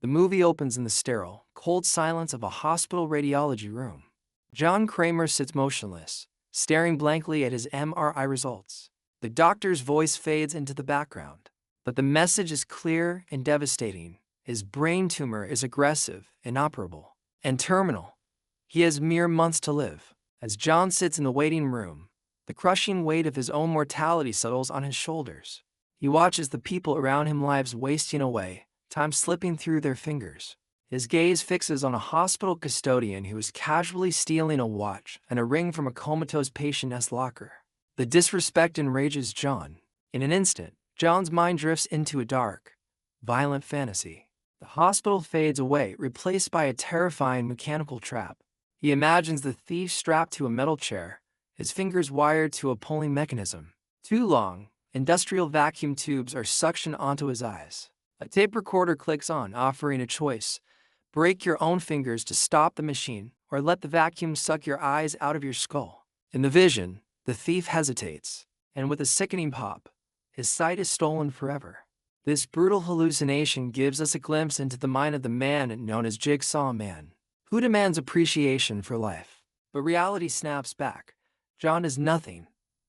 The movie opens in the sterile, cold silence of a hospital radiology room. John Kramer sits motionless, staring blankly at his MRI results. The doctor's voice fades into the background, but the message is clear and devastating. His brain tumor is aggressive, inoperable, and terminal. He has mere months to live. As John sits in the waiting room, the crushing weight of his own mortality settles on his shoulders. He watches the people around him, lives wasting away, time slipping through their fingers. His gaze fixes on a hospital custodian who is casually stealing a watch and a ring from a comatose patient's locker. The disrespect enrages John. In an instant, John's mind drifts into a dark, violent fantasy. The hospital fades away, replaced by a terrifying mechanical trap. He imagines the thief strapped to a metal chair, his fingers wired to a pulling mechanism. Too long, industrial vacuum tubes are suctioned onto his eyes. A tape recorder clicks on, offering a choice: break your own fingers to stop the machine, or let the vacuum suck your eyes out of your skull. In the vision, the thief hesitates, and with a sickening pop, his sight is stolen forever. This brutal hallucination gives us a glimpse into the mind of the man known as Jigsaw Man, who demands appreciation for life. But reality snaps back. John is nothing.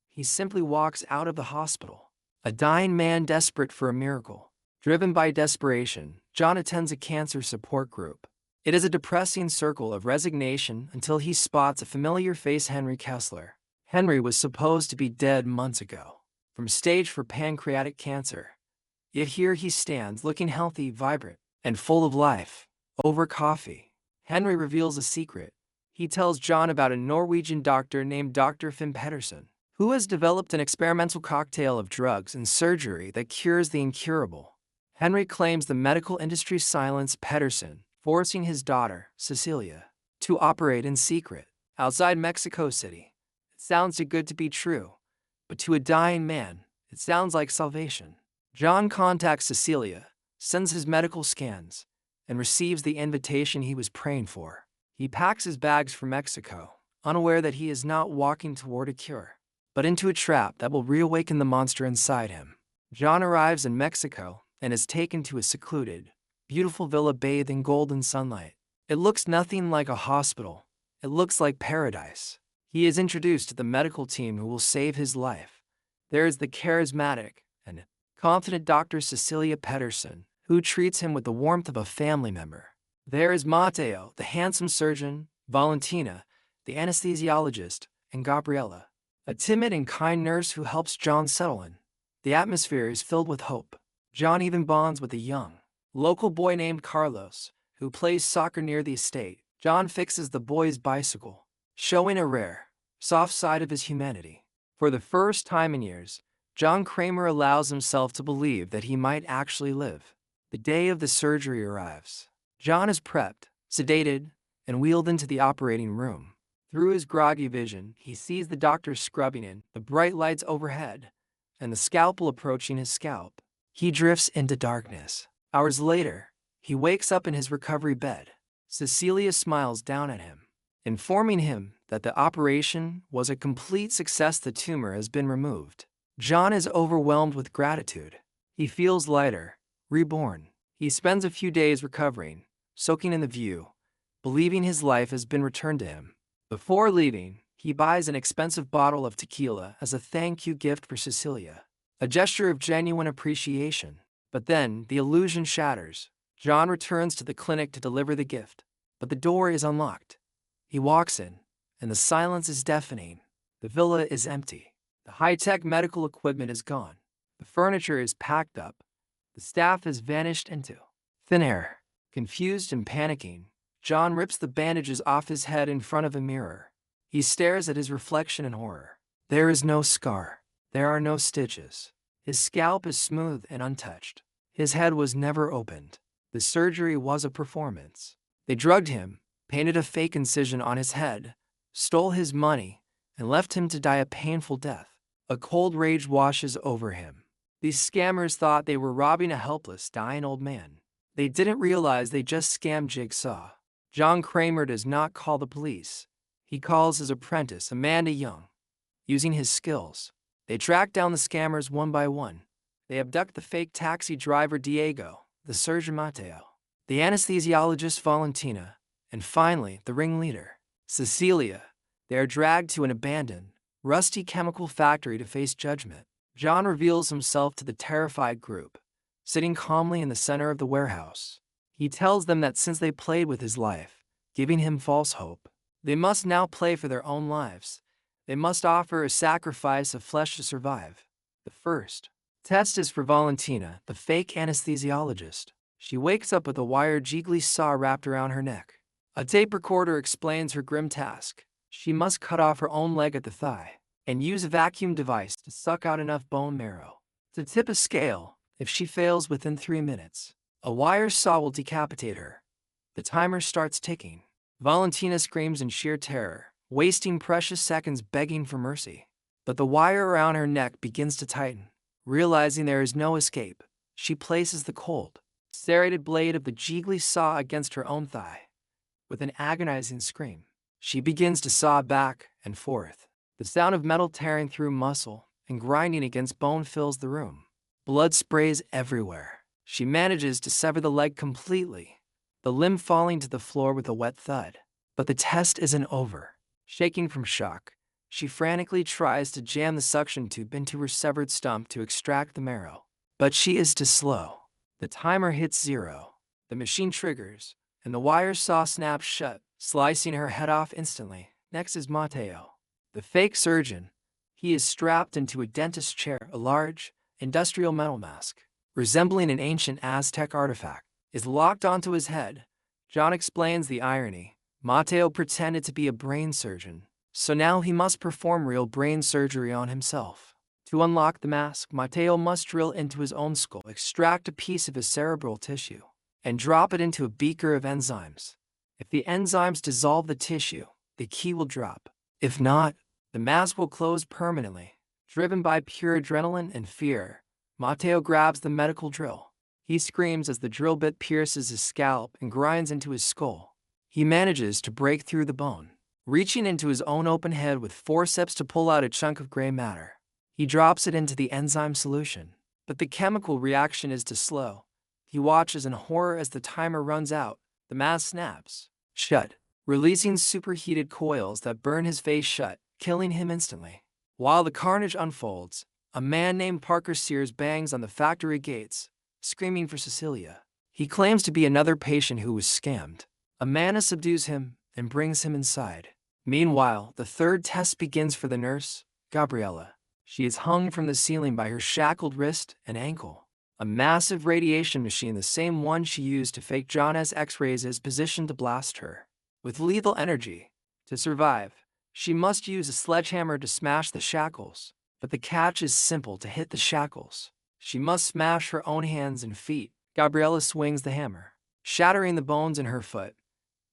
He simply walks out of the hospital, a dying man desperate for a miracle. Driven by desperation, John attends a cancer support group. It is a depressing circle of resignation until he spots a familiar face: Henry Kessler. Henry was supposed to be dead months ago, from stage 4 pancreatic cancer. Yet here he stands, looking healthy, vibrant, and full of life. Over coffee, Henry reveals a secret. He tells John about a Norwegian doctor named Dr. Finn Pedersen, who has developed an experimental cocktail of drugs and surgery that cures the incurable. Henry claims the medical industry silenced Pedersen, forcing his daughter, Cecilia, to operate in secret outside Mexico City. It sounds too good to be true, but to a dying man, it sounds like salvation. John contacts Cecilia, sends his medical scans, and receives the invitation he was praying for. He packs his bags for Mexico, unaware that he is not walking toward a cure, but into a trap that will reawaken the monster inside him. John arrives in Mexico and is taken to a secluded, beautiful villa bathed in golden sunlight. It looks nothing like a hospital. It looks like paradise. He is introduced to the medical team who will save his life. There is the charismatic and confident Dr. Cecilia Pedersen, who treats him with the warmth of a family member. There is Mateo, the handsome surgeon, Valentina, the anesthesiologist, and Gabriela, a timid and kind nurse who helps John settle in. The atmosphere is filled with hope. John even bonds with a young, local boy named Carlos, who plays soccer near the estate. John fixes the boy's bicycle, showing a rare, soft side of his humanity. For the first time in years, John Kramer allows himself to believe that he might actually live. The day of the surgery arrives. John is prepped, sedated, and wheeled into the operating room. Through his groggy vision, he sees the doctor scrubbing in, the bright lights overhead, and the scalpel approaching his scalp. He drifts into darkness. Hours later, he wakes up in his recovery bed. Cecilia smiles down at him, informing him that the operation was a complete success. The tumor has been removed. John is overwhelmed with gratitude. He feels lighter, reborn. He spends a few days recovering, soaking in the view, believing his life has been returned to him. Before leaving, he buys an expensive bottle of tequila as a thank you gift for Cecilia, a gesture of genuine appreciation. But then, the illusion shatters. John returns to the clinic to deliver the gift, but the door is unlocked. He walks in, and the silence is deafening. The villa is empty. The high-tech medical equipment is gone. The furniture is packed up. The staff has vanished into thin air. Confused and panicking, John rips the bandages off his head in front of a mirror. He stares at his reflection in horror. There is no scar. There are no stitches. His scalp is smooth and untouched. His head was never opened. The surgery was a performance. They drugged him, painted a fake incision on his head, stole his money, and left him to die a painful death. A cold rage washes over him. These scammers thought they were robbing a helpless, dying old man. They didn't realize they just scammed Jigsaw. John Kramer does not call the police. He calls his apprentice, Amanda Young. Using his skills, they track down the scammers one by one. They abduct the fake taxi driver Diego, the surgeon Mateo. the anesthesiologist Valentina, and finally the ringleader, Cecilia. They are dragged to an abandoned, rusty chemical factory to face judgment. John reveals himself to the terrified group, sitting calmly in the center of the warehouse. He tells them that since they played with his life, giving him false hope, they must now play for their own lives. They must offer a sacrifice of flesh to survive. The first test is for Valentina, the fake anesthesiologist. She wakes up with a wire jigsaw wrapped around her neck. A tape recorder explains her grim task. She must cut off her own leg at the thigh and use a vacuum device to suck out enough bone marrow to tip a scale. If she fails within 3 minutes, a wire saw will decapitate her. The timer starts ticking. Valentina screams in sheer terror, wasting precious seconds begging for mercy. But the wire around her neck begins to tighten. Realizing there is no escape, she places the cold, serrated blade of the jigsaw against her own thigh. With an agonizing scream, she begins to saw back and forth. The sound of metal tearing through muscle and grinding against bone fills the room. Blood sprays everywhere. She manages to sever the leg completely, the limb falling to the floor with a wet thud. But the test isn't over. Shaking from shock, she frantically tries to jam the suction tube into her severed stump to extract the marrow. But she is too slow. The timer hits 0. The machine triggers, and the wire saw snaps shut, slicing her head off instantly. Next is Mateo, the fake surgeon. He is strapped into a dentist's chair. A large, industrial metal mask, resembling an ancient Aztec artifact, is locked onto his head. John explains the irony. Mateo pretended to be a brain surgeon, so now he must perform real brain surgery on himself. To unlock the mask, Mateo must drill into his own skull, extract a piece of his cerebral tissue, and drop it into a beaker of enzymes. If the enzymes dissolve the tissue, the key will drop. If not, the mask will close permanently. Driven by pure adrenaline and fear, Mateo grabs the medical drill. He screams as the drill bit pierces his scalp and grinds into his skull. He manages to break through the bone, reaching into his own open head with forceps to pull out a chunk of gray matter. He drops it into the enzyme solution, but the chemical reaction is too slow. He watches in horror as the timer runs out. The mask snaps shut, releasing superheated coils that burn his face shut, killing him instantly. While the carnage unfolds, a man named Parker Sears bangs on the factory gates, screaming for Cecilia. He claims to be another patient who was scammed. Amanda subdues him and brings him inside. Meanwhile, the third test begins for the nurse, Gabriella. She is hung from the ceiling by her shackled wrist and ankle. A massive radiation machine, the same one she used to fake John's X-rays, is positioned to blast her with lethal energy. To survive, she must use a sledgehammer to smash the shackles. But the catch is simple. To hit the shackles, she must smash her own hands and feet. Gabriella swings the hammer, shattering the bones in her foot,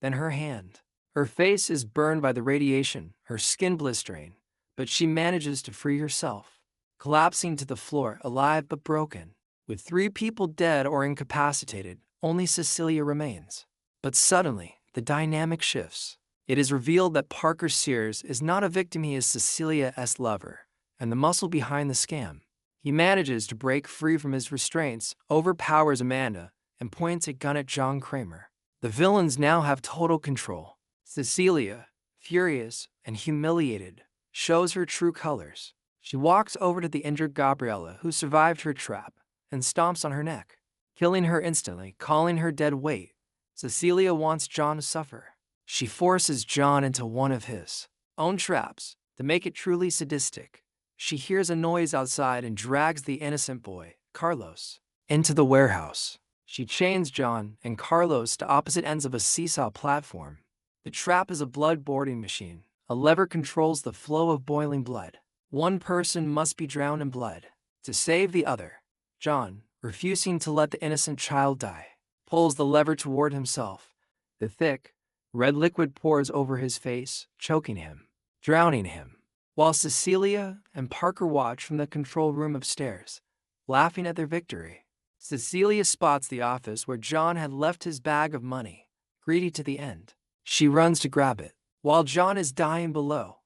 then her hand. Her face is burned by the radiation, her skin blistering, but she manages to free herself, collapsing to the floor, alive but broken. With 3 people dead or incapacitated, only Cecilia remains. But suddenly, the dynamic shifts. It is revealed that Parker Sears is not a victim, he is Cecilia's lover, and the muscle behind the scam. He manages to break free from his restraints, overpowers Amanda, and points a gun at John Kramer. The villains now have total control. Cecilia, furious and humiliated, shows her true colors. She walks over to the injured Gabriella, who survived her trap, and stomps on her neck, killing her instantly, calling her dead weight. Cecilia wants John to suffer. She forces John into one of his own traps to make it truly sadistic. She hears a noise outside and drags the innocent boy, Carlos, into the warehouse. She chains John and Carlos to opposite ends of a seesaw platform. The trap is a blood boarding machine. A lever controls the flow of boiling blood. One person must be drowned in blood to save the other. John, refusing to let the innocent child die, pulls the lever toward himself. The thick, red liquid pours over his face, choking him, drowning him, while Cecilia and Parker watch from the control room upstairs, laughing at their victory. Cecilia spots the office where John had left his bag of money, greedy to the end. She runs to grab it, while John is dying below.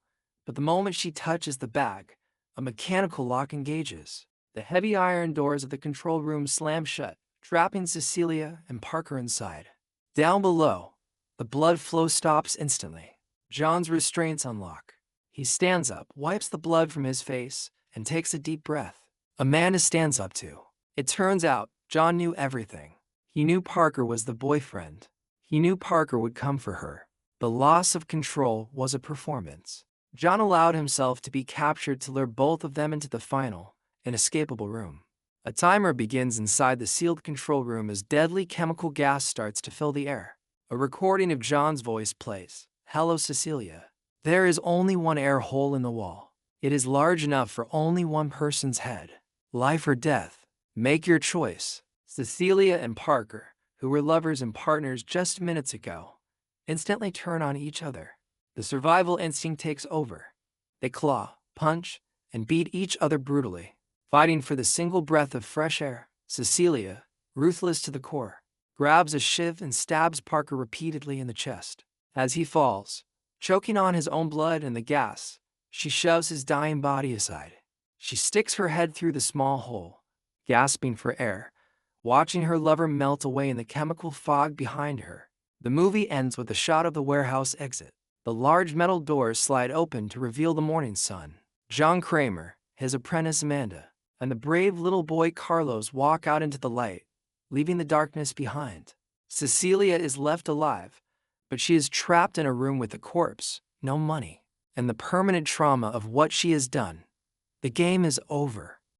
But the moment she touches the bag, a mechanical lock engages. The heavy iron doors of the control room slam shut, trapping Cecilia and Parker inside. Down below, the blood flow stops instantly. John's restraints unlock. He stands up, wipes the blood from his face, and takes a deep breath. Amanda stands up too. It turns out, John knew everything. He knew Parker was the boyfriend. He knew Parker would come for her. The loss of control was a performance. John allowed himself to be captured to lure both of them into the final, inescapable room. A timer begins inside the sealed control room as deadly chemical gas starts to fill the air. A recording of John's voice plays. "Hello, Cecilia. There is only one air hole in the wall. It is large enough for only one person's head. Life or death. Make your choice." Cecilia and Parker, who were lovers and partners just minutes ago, instantly turn on each other. The survival instinct takes over. They claw, punch, and beat each other brutally, fighting for the single breath of fresh air. Cecilia, ruthless to the core, grabs a shiv and stabs Parker repeatedly in the chest. As he falls, choking on his own blood and the gas, she shoves his dying body aside. She sticks her head through the small hole, gasping for air, watching her lover melt away in the chemical fog behind her. The movie ends with a shot of the warehouse exit. The large metal doors slide open to reveal the morning sun. John Kramer, his apprentice Amanda, and the brave little boy Carlos walk out into the light, leaving the darkness behind. Cecilia is left alive, but she is trapped in a room with a corpse, no money, and the permanent trauma of what she has done. The game is over.